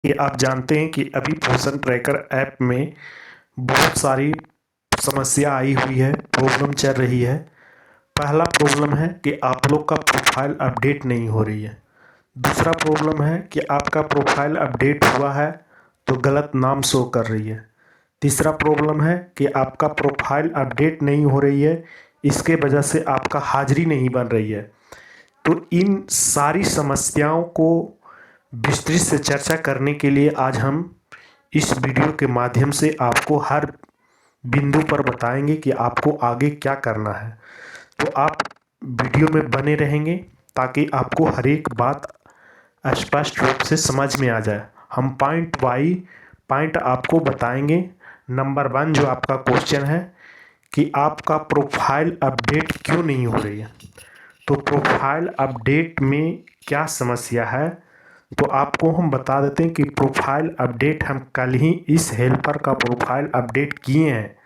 कि आप जानते हैं कि अभी पोषण ट्रैकर ऐप में बहुत सारी समस्या आई हुई है, प्रॉब्लम चल रही है। पहला प्रॉब्लम है कि आप लोग का प्रोफाइल अपडेट नहीं हो रही है। दूसरा प्रॉब्लम है कि आपका प्रोफाइल अपडेट हुआ है तो गलत नाम शो कर रही है। तीसरा प्रॉब्लम है कि आपका प्रोफाइल अपडेट नहीं हो रही है, इसके वजह से आपका हाजिरी नहीं बन रही है। तो इन सारी समस्याओं को विस्तृत से चर्चा करने के लिए आज हम इस वीडियो के माध्यम से आपको हर बिंदु पर बताएंगे कि आपको आगे क्या करना है। तो आप वीडियो में बने रहेंगे ताकि आपको हर एक बात स्पष्ट रूप से समझ में आ जाए। हम पॉइंट बाई पॉइंट आपको बताएंगे। नंबर 1 जो आपका क्वेश्चन है कि आपका प्रोफाइल अपडेट क्यों नहीं हो रही है। तो प्रोफाइल अपडेट में क्या समस्या है, तो आपको हम बता देते हैं कि प्रोफाइल अपडेट हम कल ही इस हेल्पर का प्रोफाइल अपडेट किए हैं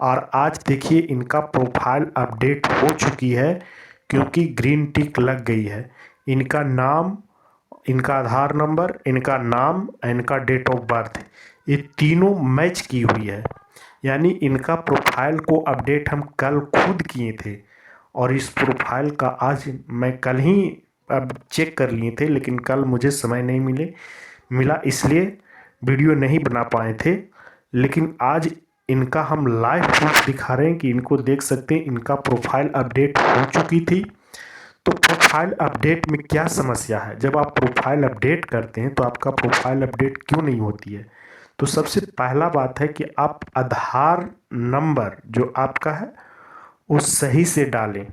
और आज देखिए इनका प्रोफाइल अपडेट हो चुकी है क्योंकि ग्रीन टिक लग गई है। इनका नाम, इनका आधार नंबर, इनका नाम, इनका डेट ऑफ बर्थ, ये तीनों मैच की हुई है। यानी इनका प्रोफाइल को अपडेट हम कल खुद किए थे और इस प्रोफाइल का आज मैं कल ही अब चेक कर लिए थे, लेकिन कल मुझे समय नहीं मिला इसलिए वीडियो नहीं बना पाए थे। लेकिन आज इनका हम लाइव प्रूफ दिखा रहे हैं कि इनको देख सकते हैं इनका प्रोफाइल अपडेट हो चुकी थी। तो प्रोफाइल अपडेट में क्या समस्या है, जब आप प्रोफाइल अपडेट करते हैं तो आपका प्रोफाइल अपडेट क्यों नहीं होती है। तो सबसे पहला बात है कि आप आधार नंबर जो आपका है वो सही से डालें।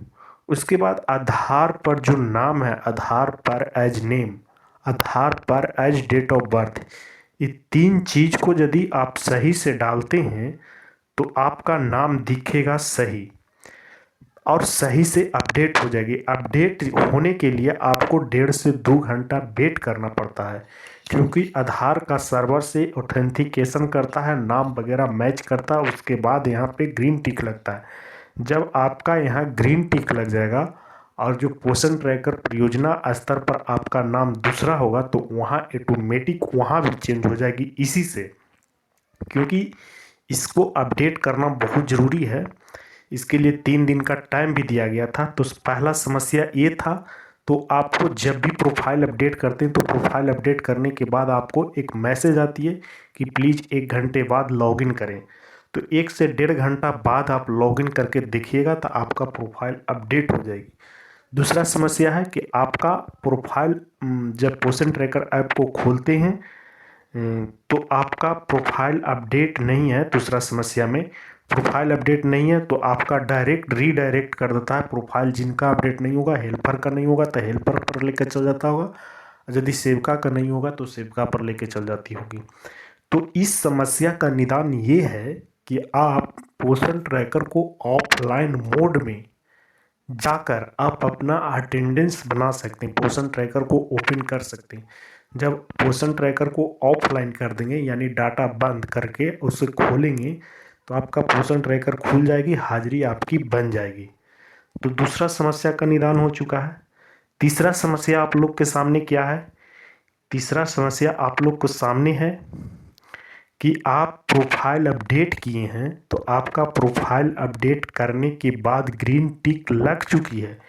उसके बाद आधार पर जो नाम है, आधार पर एज नेम, आधार पर एज डेट ऑफ बर्थ, ये तीन चीज को यदि आप सही से डालते हैं तो आपका नाम दिखेगा सही और सही से अपडेट हो जाएगी। अपडेट होने के लिए आपको 1.5 से 2 घंटा वेट करना पड़ता है क्योंकि आधार का सर्वर से ऑथेंटिकेशन करता है, नाम वगैरह मैच करता है, उसके बाद यहाँ पे ग्रीन टिक लगता है। जब आपका यहाँ ग्रीन टिक लग जाएगा और जो पोषण ट्रैकर परियोजना स्तर पर आपका नाम दूसरा होगा तो वहाँ ऑटोमेटिक वहाँ भी चेंज हो जाएगी इसी से, क्योंकि इसको अपडेट करना बहुत ज़रूरी है। इसके लिए 3 दिन का टाइम भी दिया गया था। तो पहला समस्या ये था। तो आपको जब भी प्रोफाइल अपडेट करते हैं तो प्रोफाइल अपडेट करने के बाद आपको एक मैसेज आती है कि प्लीज़ 1 घंटे बाद लॉगिन करें। तो 1 से 1.5 घंटा बाद आप लॉगिन करके देखिएगा तो आपका प्रोफाइल अपडेट हो जाएगी। दूसरा समस्या है कि आपका प्रोफाइल जब पोषण ट्रैकर ऐप को खोलते हैं तो आपका प्रोफाइल अपडेट नहीं है। दूसरा समस्या में प्रोफाइल अपडेट नहीं है तो आपका डायरेक्ट रीडायरेक्ट कर देता है। प्रोफाइल जिनका अपडेट नहीं होगा, हेल्पर का नहीं होगा तो हेल्पर पर लेकर चल जाता होगा, यदि सेवका का नहीं होगा तो सेवका पर लेकर चल जाती होगी। तो इस समस्या का निदान ये है कि आप पोषण ट्रैकर को ऑफलाइन मोड में जाकर आप अपना अटेंडेंस बना सकते हैं, पोषण ट्रैकर को ओपन कर सकते हैं। जब पोषण ट्रैकर को ऑफलाइन कर देंगे यानी डाटा बंद करके उसे खोलेंगे तो आपका पोषण ट्रैकर खुल जाएगी, हाजिरी आपकी बन जाएगी। तो दूसरा समस्या का निदान हो चुका है। तीसरा समस्या आप लोग के सामने क्या है, तीसरा समस्या आप लोग को सामने है कि आप प्रोफाइल अपडेट किए हैं तो आपका प्रोफाइल अपडेट करने के बाद ग्रीन टिक लग चुकी है,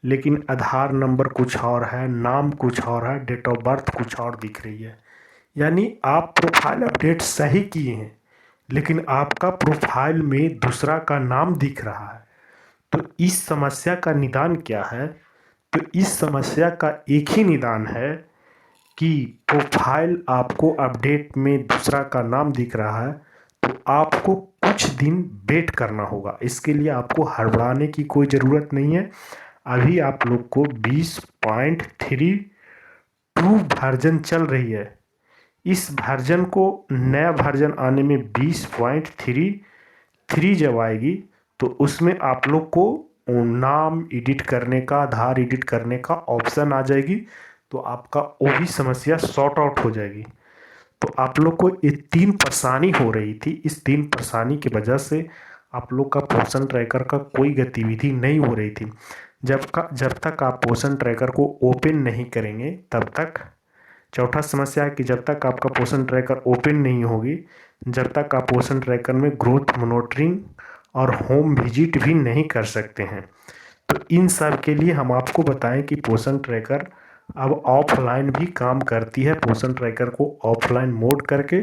लेकिन आधार नंबर कुछ और है, नाम कुछ और है, डेट ऑफ बर्थ कुछ और दिख रही है। यानी आप प्रोफाइल अपडेट सही किए हैं लेकिन आपका प्रोफाइल में दूसरा का नाम दिख रहा है। तो इस समस्या का निदान क्या है, तो इस समस्या का एक ही निदान है कि प्रोफाइल आपको अपडेट में दूसरा का नाम दिख रहा है तो आपको कुछ दिन वेट करना होगा। इसके लिए आपको हड़बड़ाने की कोई ज़रूरत नहीं है। अभी आप लोग को 20.32 वर्जन चल रही है। इस वर्जन को नया वर्जन आने में 20.33 जब आएगी तो उसमें आप लोग को नाम एडिट करने का, आधार एडिट करने का ऑप्शन आ जाएगी तो आपका वो भी समस्या सॉर्ट आउट हो जाएगी। तो आप लोग को ये 3 परेशानी हो रही थी, इस 3 परेशानी की वजह से आप लोग का पोषण ट्रैकर का कोई गतिविधि नहीं हो रही थी। जब तक आप पोषण ट्रैकर को ओपन नहीं करेंगे चौथा समस्या है कि जब तक आपका पोषण ट्रैकर ओपन नहीं होगी, जब तक आप पोषण ट्रैकर में ग्रोथ मॉनिटरिंग और होम विजिट भी नहीं कर सकते हैं। तो इन सब के लिए हम आपको बताएं कि पोषण ट्रैकर अब ऑफलाइन भी काम करती है। पोषण ट्रैकर को ऑफलाइन मोड करके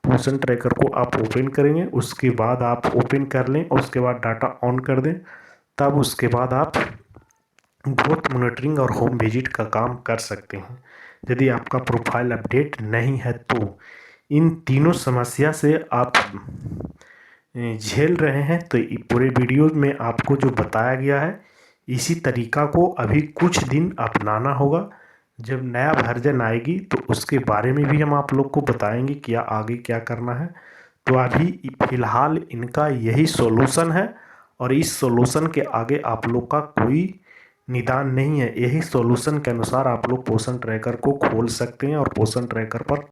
पोषण ट्रैकर को आप ओपन करेंगे, उसके बाद आप ओपन कर लें, उसके बाद डाटा ऑन कर दें, तब उसके बाद आप ग्रोथ मॉनिटरिंग और होम विजिट का काम कर सकते हैं। यदि आपका प्रोफाइल अपडेट नहीं है तो इन तीनों समस्या से आप झेल रहे हैं, तो पूरे वीडियो में आपको जो बताया गया है इसी तरीका को अभी कुछ दिन अपनाना होगा। जब नया वर्जन आएगी तो उसके बारे में भी हम आप लोग को बताएंगे क्या आगे क्या करना है। तो अभी फ़िलहाल इनका यही सॉल्यूशन है और इस सॉल्यूशन के आगे आप लोग का कोई निदान नहीं है। यही सॉल्यूशन के अनुसार आप लोग पोषण ट्रैकर को खोल सकते हैं और पोषण ट्रैकर पर